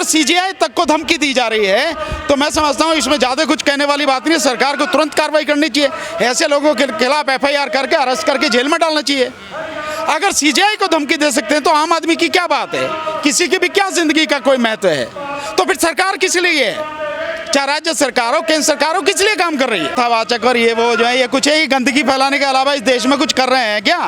अगर सीजीआई तक को धमकी दी जा रही है तो मैं समझता हूँ इसमें ज़्यादा कुछ कहने वाली बात नहीं है। सरकार को तुरंत कार्रवाई करनी चाहिए, ऐसे लोगों के खिलाफ एफआईआर करके अरेस्ट करके जेल में डालना चाहिए। अगर सीजीआई को धमकी दे सकते हैं तो आम आदमी की क्या बात है, किसी की भी क्या जिंदगी का कोई महत्व है? तो फिर सरकार किस लिए है? चाहे राज्य सरकार हो, केंद्र सरकार हो, किस लिए काम कर रही है? थावाचक और ये वो जो है, ये कुछ है, गंदगी फैलाने के अलावा इस देश में कुछ कर रहे हैं क्या?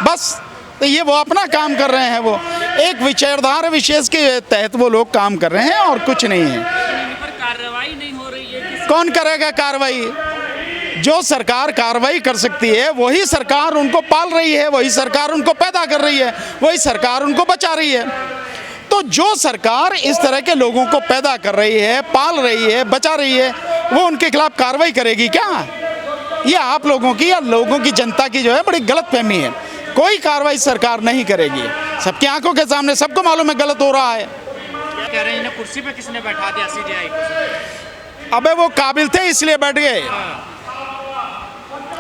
बस तो ये वो अपना काम कर रहे हैं, वो एक विचारधारा विशेष के तहत वो लोग काम कर रहे हैं और कुछ नहीं है। कार्रवाई नहीं हो रही है, कौन करेगा कार्रवाई? जो सरकार कार्रवाई कर सकती है वही सरकार उनको पाल रही है, वही सरकार उनको पैदा कर रही है, वही सरकार उनको बचा रही है। तो जो सरकार इस तरह के लोगों को पैदा कर रही है, पाल रही है, बचा रही है, वो उनके खिलाफ कार्रवाई करेगी क्या? ये आप लोगों की या लोगों की जनता की जो है बड़ी गलतफहमी है। कोई कार्रवाई सरकार नहीं करेगी, सबकी आंखों के सामने सबको मालूम है गलत हो रहा है। क्या कह रहे हैं इन्हें कुर्सी पे किसने बैठा दिया सीजीआई को? अबे वो काबिल थे इसलिए बैठ गए,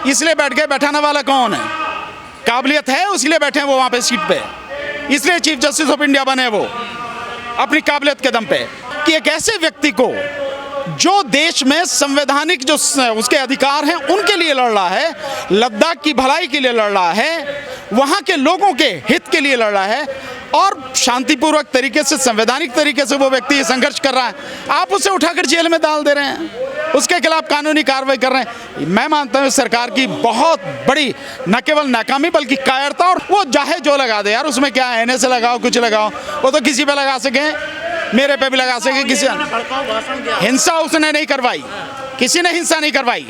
इसलिए बैठ गए। बैठाने वाला कौन है? काबिलियत है उसलिए बैठे हैं वो वहाँ पे सीट पे, इसलिए चीफ जस्टिस ऑफ इंडिया बने वो अपनी काबिलियत के दम पे। कि एक ऐसे व्यक्ति को जो देश में संवैधानिक जो उसके अधिकार हैं उनके लिए लड़ रहा है, लद्दाख की भलाई के लिए लड़ रहा है, वहाँ के लोगों के हित के लिए लड़ रहा है और शांतिपूर्वक तरीके से, संवैधानिक तरीके से वो व्यक्ति संघर्ष कर रहा है, आप उसे उठाकर जेल में डाल दे रहे हैं, उसके खिलाफ कानूनी कार्रवाई कर रहे हैं। मैं मानता हूँ सरकार की बहुत बड़ी न केवल नाकामी बल्कि कायरता। और वो चाहे जो लगा दे यार, उसमें क्या है, से लगाओ कुछ लगाओ, वो तो किसी पे लगा सके, मेरे पे भी लगा सके। किसी हिंसा उसने नहीं करवाई, किसी ने हिंसा नहीं करवाई।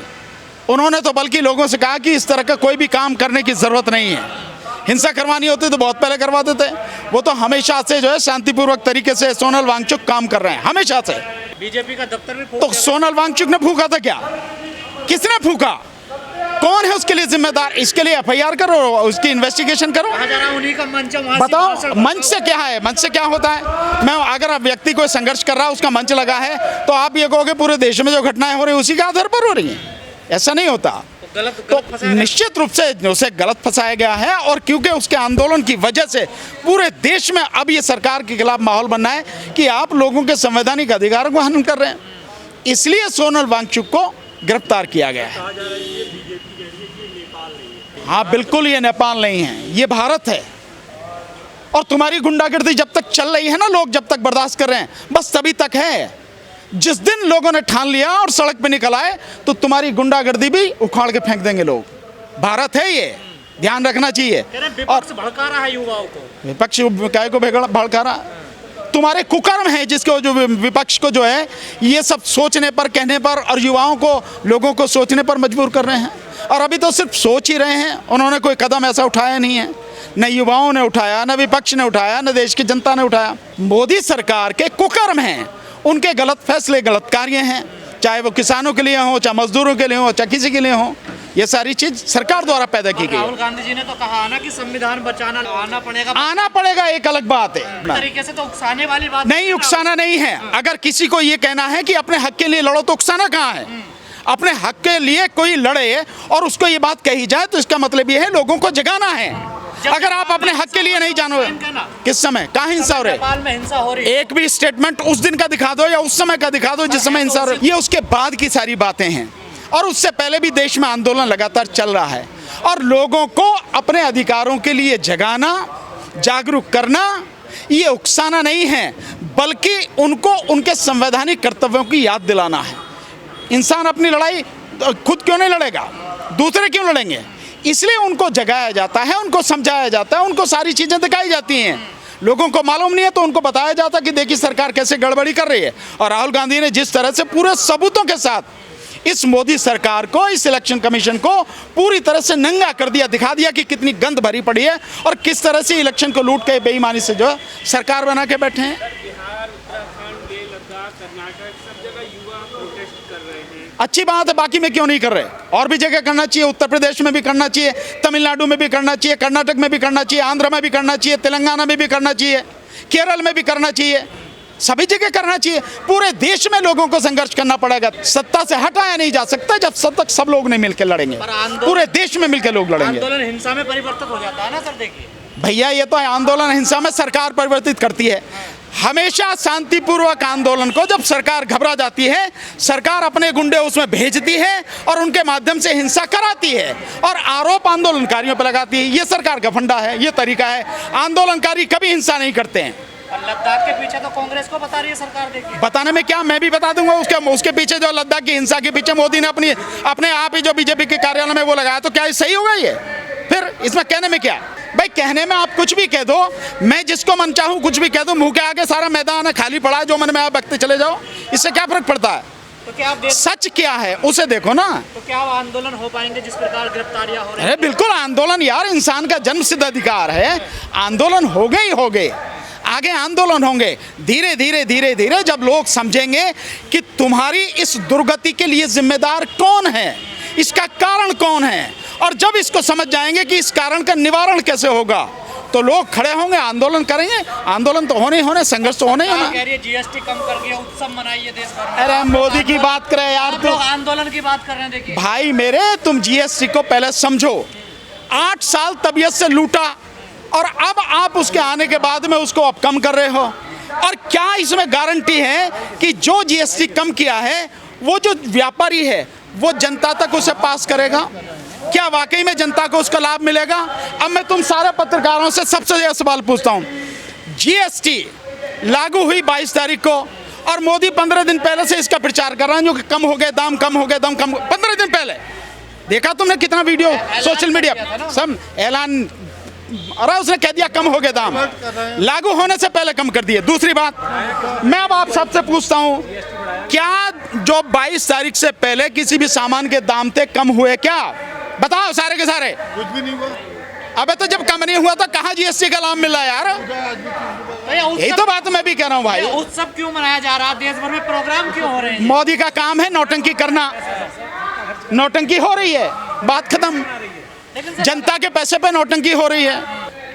उन्होंने तो बल्कि लोगों से कहा कि इस तरह का कोई भी काम करने की जरूरत नहीं है, हिंसा करवानी होती तो बहुत पहले करवा देते। वो तो हमेशा से जो है शांतिपूर्वक तरीके से सोनल वांगचुक काम कर रहे हैं, हमेशा से। बीजेपी का दफ्तर भी तो सोनल वांगचुक ने फूका था क्या? किसने फूका? कौन है उसके लिए जिम्मेदार? इसके लिए एफआईआर करो, उसकी इन्वेस्टिगेशन करो। उन्हीं का मंच है, बताओ मंच से क्या है, मंच से क्या होता है? मैं अगर व्यक्ति कोई संघर्ष कर रहा है, उसका मंच लगा है, तो आप ये कहोगे पूरे देश में जो घटनाएं हो रही है उसी के आधार पर हो रही हैं? ऐसा नहीं होता। तो निश्चित रूप से उसे गलत फंसाया गया है। और क्योंकि उसके आंदोलन की वजह से पूरे देश में अब ये सरकार के खिलाफ माहौल बनना है कि आप लोगों के संवैधानिक अधिकारों को हनन कर रहे हैं, इसलिए सोनल वांगचुक को गिरफ्तार किया गया है। हाँ बिल्कुल, ये नेपाल नहीं है, ये भारत है। और तुम्हारी गुंडागर्दी जब तक चल रही है ना, लोग जब तक बर्दाश्त कर रहे हैं, बस तभी तक है। जिस दिन लोगों ने ठान लिया और सड़क पे निकल आए तो तुम्हारी गुंडागर्दी भी उखाड़ के फेंक देंगे लोग। भारत है ये, ध्यान रखना चाहिए। और भड़का रहा है युवाओं को, विपक्ष काय को भड़का रहा? तुम्हारे कुकर्म है जिसको जो विपक्ष को जो है ये सब सोचने पर, कहने पर और युवाओं को, लोगों को सोचने पर मजबूर कर रहे हैं। और अभी तो सिर्फ सोच ही रहे हैं, उन्होंने कोई कदम ऐसा उठाया नहीं है। न युवाओं ने उठाया, न विपक्ष ने उठाया, न देश की जनता ने उठाया। मोदी सरकार के कुकर्म हैं, उनके गलत फैसले, गलत कार्य हैं, चाहे वो किसानों के लिए हो, चाहे मजदूरों के लिए हो, चाहे किसी के लिए हो। ये सारी चीज सरकार द्वारा पैदा की गई। राहुल गांधी जी ने तो कहा ना कि संविधान बचाना आना पड़ेगा, एक अलग बात है। तरीके से तो उकसाने वाली बात नहीं, उकसाना नहीं है। अगर किसी को ये कहना है कि अपने हक के लिए लड़ो तो उकसाना कहाँ है? अपने हक के लिए कोई लड़े और उसको ये बात कही जाए तो इसका मतलब ये है लोगों को जगाना है। अगर आप अपने हक के लिए नहीं जानो, किस समय कहाँ हिंसा हो रही है? एक भी स्टेटमेंट उस दिन का दिखा दो या उस समय का दिखा दो जिस समय हिंसा हो रही है। ये उसके बाद की सारी बातें हैं। और उससे पहले भी देश में आंदोलन लगातार चल रहा है। और लोगों को अपने अधिकारों के लिए जगाना, जागरूक करना, ये उकसाना नहीं है, बल्कि उनको उनके संवैधानिक कर्तव्यों की याद दिलाना है। इंसान अपनी लड़ाई खुद क्यों नहीं लड़ेगा? दूसरे क्यों लड़ेंगे? इसलिए उनको जगाया जाता है, उनको समझाया जाता है, उनको सारी चीज़ें दिखाई जाती हैं। लोगों को मालूम नहीं है तो उनको बताया जाता कि देखिए सरकार कैसे गड़बड़ी कर रही है। और राहुल गांधी ने जिस तरह से पूरे सबूतों के साथ इस मोदी सरकार को, इस इलेक्शन कमीशन को पूरी तरह से नंगा कर दिया, दिखा दिया कि कितनी गंद भरी पड़ी है और किस तरह से इलेक्शन को लूट के बेईमानी से जो सरकार बना के बैठे हैं। अच्छी बात है, बाकी में क्यों नहीं कर रहे? और भी जगह करना चाहिए, उत्तर प्रदेश में भी करना चाहिए, तमिलनाडु में भी करना चाहिए, कर्नाटक में भी करना चाहिए, आंध्र में भी करना चाहिए, तेलंगाना में भी करना चाहिए, केरल में भी करना चाहिए, सभी जगह करना चाहिए। पूरे देश में लोगों को संघर्ष करना पड़ेगा। सत्ता से हटाया नहीं जा सकता जब तक सब लोग नहीं मिलकर लड़ेंगे। पूरे देश में मिलकर लोग लड़ेंगे। आंदोलन हिंसा में परिवर्तित हो जाता है ना सर। देखिए भैया, ये तो आंदोलन हिंसा में सरकार परिवर्तित करती है। हमेशा शांतिपूर्वक आंदोलन को जब सरकार घबरा जाती है, सरकार अपने गुंडे उसमें भेजती है और उनके माध्यम से हिंसा कराती है और आरोप आंदोलनकारियों पर लगाती है। ये सरकार का फंडा है, ये तरीका है। आंदोलनकारी कभी हिंसा नहीं करते हैं। और लद्दाख के पीछे तो कांग्रेस को बता रही है सरकार, देखिए। बताने में क्या, मैं भी बता दूंगा। उसके पीछे जो लद्दाख की हिंसा के पीछे मोदी ने अपने आप ही जो बीजेपी के कार्यालय में वो लगाया, तो क्या ये सही होगा? ये फिर इसमें कहने में क्या? भाई कहने में आप कुछ भी कह दो, मैं जिसको मन चाहूँ कुछ भी कह दूँ, मुंह के आगे सारा मैदान है, खाली पड़ा है, जो मन में आप बकते चले जाओ, इससे क्या फर्क पड़ता है? तो क्या आप सच क्या है उसे देखो ना। तो क्या आंदोलन हो पाएंगे जिस प्रकार गिरफ्तारियां हो रही है? बिल्कुल आंदोलन यार इंसान का जन्मसिद्ध अधिकार है। आंदोलन हो गए, आगे आंदोलन होंगे। धीरे धीरे धीरे धीरे जब लोग समझेंगे कि तुम्हारी इस दुर्गति के लिए जिम्मेदार कौन है, इसका कारण कौन है, और जब इसको समझ जाएंगे कि इस कारण का निवारण कैसे होगा, तो लोग खड़े होंगे, आंदोलन करेंगे। आंदोलन तो होने ही होने, संघर्ष तो होने ही होना। कह रही है जीएसटी कम कर दिया, उत्सव मनाइए देश भर में। अरे मोदी की बात करें यार, तो आंदोलन की बात कर रहे हैं, देखिए भाई मेरे, तुम जीएसटी को पहले समझो। 8 साल तबीयत से लूटा और अब आप उसके आने के बाद में उसको अब कम कर रहे हो। और क्या इसमें गारंटी है कि जो जीएसटी कम किया है वो जो व्यापारी है वो जनता तक उसे पास करेगा? क्या वाकई में जनता को उसका लाभ मिलेगा? अब मैं तुम सारे पत्रकारों से सबसे यह सवाल पूछता हूँ, जीएसटी लागू हुई 22 तारीख को और मोदी 15 दिन पहले से इसका प्रचार कर रहा है, जो कि कम हो गए दाम, कम हो गए दाम, कम। 15 दिन पहले देखा तुमने कितना वीडियो सोशल मीडिया सब ऐलान, अरे उसने कह दिया कम हो गए दाम, लागू होने से पहले कम कर दिए। दूसरी बात, मैं अब आप सबसे पूछता हूँ, क्या जो 22 तारीख से पहले किसी भी सामान के दाम थे कम हुए? क्या बताओ सारे के सारे? कुछ भी नहीं हुआ। अबे तो जब कम नहीं हुआ तो कहाँ जीएसटी का लाभ मिल रहा है यार? यही तो बात मैं भी कह रहा हूँ भाई। उत्सव क्यों मनाया जा रहा है? देश भर में प्रोग्राम क्यों हो रहे हैं? मोदी का काम है नौटंकी करना, नौटंकी हो रही है, बात खत्म। जनता के पैसे पे नौटंकी हो रही है।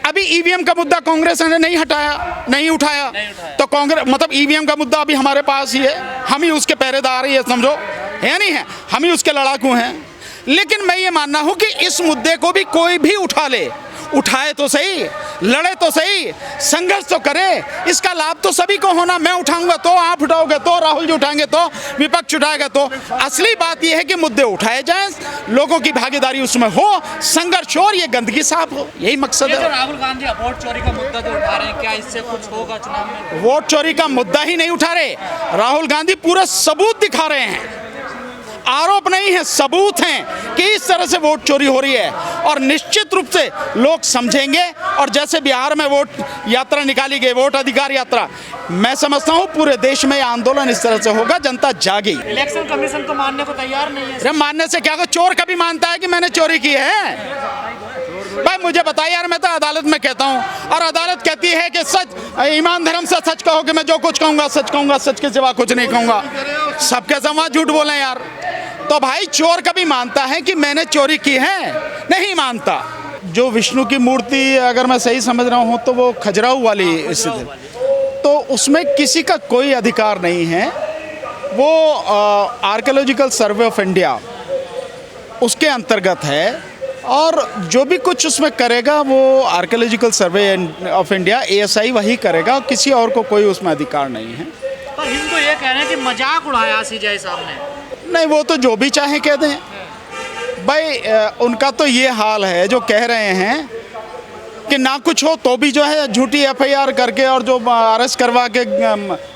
अभी ईवीएम का मुद्दा कांग्रेस ने नहीं उठाया। तो कांग्रेस मतलब ईवीएम का मुद्दा अभी हमारे पास ही है, हम ही उसके पहरेदार ही है, समझो, है नहीं है? हम ही उसके लड़ाकू हैं। लेकिन मैं ये मानना हूं कि इस मुद्दे को भी कोई भी उठाए तो सही, लड़े तो सही, संघर्ष तो करे, इसका लाभ तो सभी को होना। मैं उठाऊंगा तो आप उठाओगे, तो राहुल जी उठाएंगे, तो विपक्ष उठाएगा। तो असली बात यह है कि मुद्दे उठाए जाएं, लोगों की भागीदारी उसमें हो, संघर्ष हो और ये गंदगी साफ हो, यही मकसद है। राहुल गांधी वोट चोरी का मुद्दा जो उठा रहे हैं, क्या इससे कुछ होगा चुनाव में? वोट चोरी का मुद्दा ही नहीं उठा रहे राहुल गांधी, पूरे सबूत दिखा रहे हैं। आरोप नहीं है, सबूत हैं कि इस तरह से वोट चोरी हो रही है। और निश्चित रूप से लोग समझेंगे। और जैसे बिहार में वोट यात्रा निकाली गई, वोट अधिकार यात्रा, मैं समझता हूँ पूरे देश में आंदोलन इस तरह से होगा, जनता जागी। इलेक्शन कमीशन तो मानने को तैयार नहीं है। अरे मानने से क्या, चोर कभी मानता है कि मैंने चोरी की है? भाई मुझे बताइए यार, मैं तो अदालत में कहता हूँ और अदालत कहती है कि सच, ईमान धर्म से सच कहो कि मैं जो कुछ कहूँगा सच कहूँगा, सच के सिवा कुछ नहीं कहूँगा। सबके समा झूठ बोले यार। तो भाई चोर कभी मानता है कि मैंने चोरी की है? नहीं मानता। जो विष्णु की मूर्ति अगर मैं सही समझ रहा हूँ तो वो खजुराहो वाली स्थिति, तो उसमें किसी का कोई अधिकार नहीं है। वो आर्कियोलॉजिकल सर्वे ऑफ इंडिया उसके अंतर्गत है और जो भी कुछ उसमें करेगा वो archaeological survey of India ASI वही करेगा, किसी और को कोई उसमें अधिकार नहीं है। पर हिंदू ये कह रहे हैं कि मजाक उड़ाया सीजेआई साहब ने। नहीं, वो तो जो भी चाहे कह दें भाई। उनका तो ये हाल है जो कह रहे हैं कि ना कुछ हो तो भी जो है झूठी FIR करके और जो अरेस्ट करवा के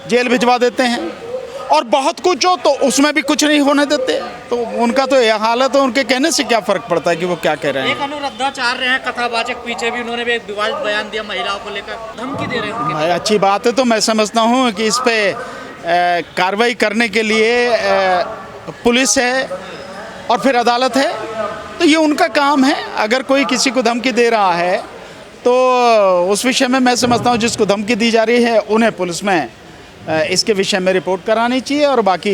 जेल भिजवा देते हैं, और बहुत कुछ हो तो उसमें भी कुछ नहीं होने देते। तो उनका तो यह हाल है, तो उनके कहने से क्या फ़र्क पड़ता है कि वो क्या कह रहे हैं। एक अनुराधाचार्य हैं कथावाचक, पीछे भी उन्होंने भी एक विवादित बयान दिया महिलाओं को लेकर, धमकी दे रहे हैं। भाई अच्छी बात है, तो मैं समझता हूँ कि इस पर कार्रवाई करने के लिए पुलिस है और फिर अदालत है, तो ये उनका काम है। अगर कोई किसी को धमकी दे रहा है तो उस विषय में मैं समझता हूँ जिसको धमकी दी जा रही है उन्हें पुलिस में इसके विषय में रिपोर्ट करानी चाहिए और बाकी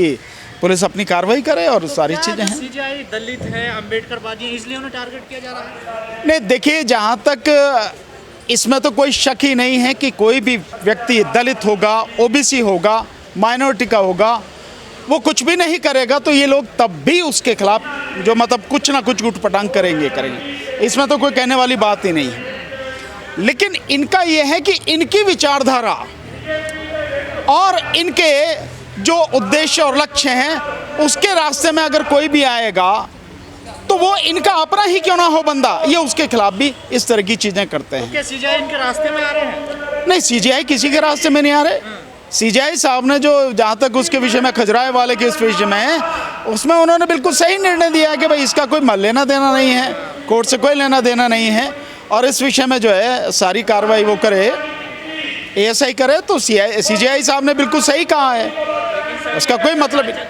पुलिस अपनी कार्रवाई करे और सारी चीज़ें हैं। सीजेआई दलित है, अम्बेडकरवादी, इसलिए उन्हें टारगेट किया जा रहा है। नहीं देखिए, जहाँ तक इसमें तो कोई शक ही नहीं है कि कोई भी व्यक्ति दलित होगा, OBC होगा, माइनॉरिटी का होगा, वो कुछ भी नहीं करेगा तो ये लोग तब भी उसके खिलाफ जो मतलब कुछ ना कुछ उठपटांग करेंगे। इसमें तो कोई कहने वाली बात ही नहीं है। लेकिन इनका ये है कि इनकी विचारधारा और इनके जो उद्देश्य और लक्ष्य हैं उसके रास्ते में अगर कोई भी आएगा तो वो इनका अपना ही क्यों ना हो बंदा, ये उसके खिलाफ भी इस तरह की चीज़ें करते हैं। क्या सीजीआई इनके रास्ते में आ रहे हैं? नहीं, सीजीआई किसी के रास्ते में नहीं आ रहे। सीजीआई साहब ने जो जहाँ तक उसके विषय में खजुराहो वाले के इस विषय में है उसमें उन्होंने बिल्कुल सही निर्णय दिया है कि भाई इसका कोई लेना देना नहीं है, कोर्ट से कोई लेना देना नहीं है और इस विषय में जो है सारी कार्रवाई वो करे, एएसआई करे। तो सीजीआई साहब ने बिल्कुल सही कहा है, उसका कोई मतलब